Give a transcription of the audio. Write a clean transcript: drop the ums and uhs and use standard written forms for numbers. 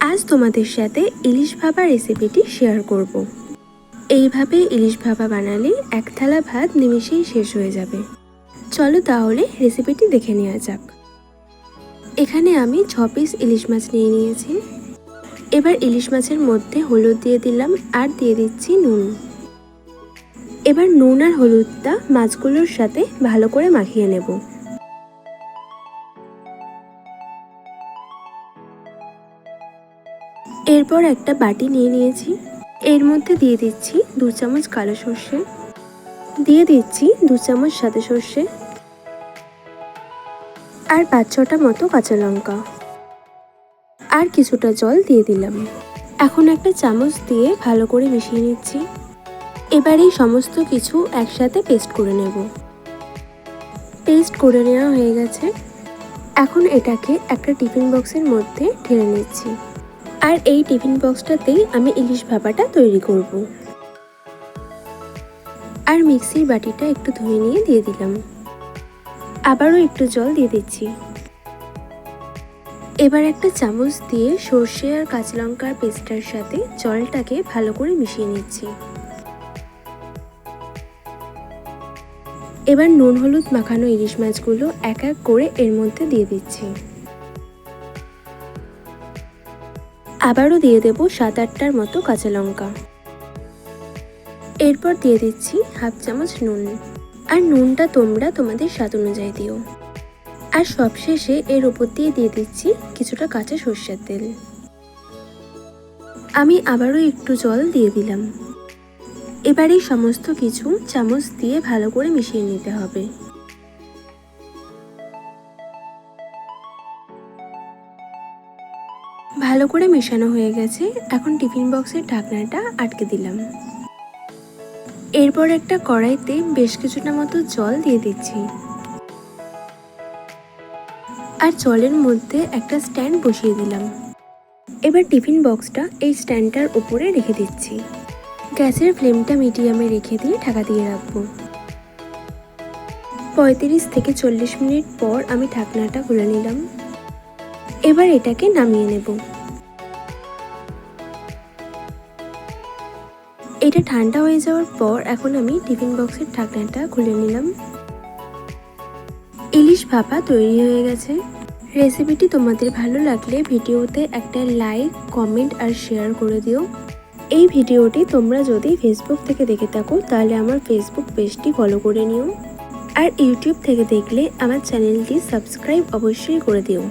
আজ তোমাদের সাথে ইলিশ ভাপা রেসিপিটি শেয়ার করব। এইভাবে ইলিশ ভাপা বানালে এক থালা ভাত নিমেষেই শেষ হয়ে যাবে। চলো তাহলে রেসিপিটি দেখে নেওয়া যাক। এখানে আমি 6 পিস ইলিশ মাছ নিয়ে নিয়েছি। এবার ইলিশ মাছের মধ্যে হলুদ দিয়ে দিলাম আর দিয়ে দিচ্ছি নুন। এবার নুন আর হলুদটা মাছগুলোর সাথে ভালো করে মাখিয়ে নেব। এরপর একটা বাটি নিয়ে নিয়েছি। এর মধ্যে দিয়ে দিচ্ছি 2 চামচ কালো সর্ষে, দিয়ে দিচ্ছি 2 চামচ সাদা সর্ষে আর 5-6টা মতো কাঁচা লঙ্কা আর কিছুটা জল দিয়ে দিলাম। এখন একটা চামচ দিয়ে ভালো করে মিশিয়ে নিচ্ছি। এবার এই সমস্ত কিছু একসাথে পেস্ট করে নেব। পেস্ট করে নেওয়া হয়ে গেছে। এখন এটাকে একটা টিফিন বক্সের মধ্যে ঢেলে নিচ্ছি। আর এই টিফিন বক্সটাতেই আমি ইলিশ ভাপাটা তৈরি করব। আর মিক্সির বাটিটা একটু ধুয়ে নিয়ে দিয়ে দিলাম। আবারও একটু জল দিয়ে দিচ্ছি। এবার একটা চামচ দিয়ে সর্ষে আর কাঁচা লঙ্কার পেস্টের সাথে জলটাকে ভালো করে মিশিয়ে নিচ্ছি। এবার নুন হলুদ মাখানো ইলিশ মাছগুলো এক এক করে এর মধ্যে দিয়ে দিচ্ছি। আবারও দিয়ে দেব 7-8টার মতো কাঁচা লঙ্কা। এরপর দিয়ে দিচ্ছি হাফ চামচ নুন। আর নুনটা তোমরা তোমাদের স্বাদ অনুযায়ী দিও। আর সবশেষে এর উপর দিয়ে দিচ্ছি কিছুটা কাঁচা সর্ষের তেল। আমি আবারও একটু জল দিয়ে দিলাম। এবার এই সমস্ত কিছু চামচ দিয়ে ভালো করে মিশিয়ে নিতে হবে। ভালো করে মেশানো হয়ে গেছে। এখন টিফিন বক্সের ঢাকনাটা আটকে দিলাম। এরপর একটা কড়াইতে বেশ কিছুটা মতো জল দিয়ে দিচ্ছি। আর জলের মধ্যে একটা স্ট্যান্ড বসিয়ে দিলাম। এবার টিফিন বক্সটা এই স্ট্যান্ডটার উপরে রেখে দিচ্ছি। গ্যাসের ফ্লেমটা মিডিয়ামে রেখে দিয়ে ঢাকা দিয়ে রাখবো। 35 থেকে 40 মিনিট পর আমি ঢাকনাটা খুলে নিলাম। এবার এটাকে নামিয়ে নেব। এটা ঠান্ডা হয়ে যাওয়ার পর এখন আমি টিফিন বক্সের ঢাকনাটা খুলে নিলাম। ইলিশ ভাপা তৈরি হয়ে গেছে। রেসিপিটি তোমাদের ভালো লাগলে ভিডিওতে একটা লাইক, কমেন্ট আর শেয়ার করে দিও। এই ভিডিওটি তোমরা যদি ফেসবুক থেকে দেখে থাকো তাহলে আমার ফেসবুক পেজটি ফলো করে নিও। আর ইউটিউব থেকে দেখলে আমার চ্যানেলটি সাবস্ক্রাইব অবশ্যই করে দিও।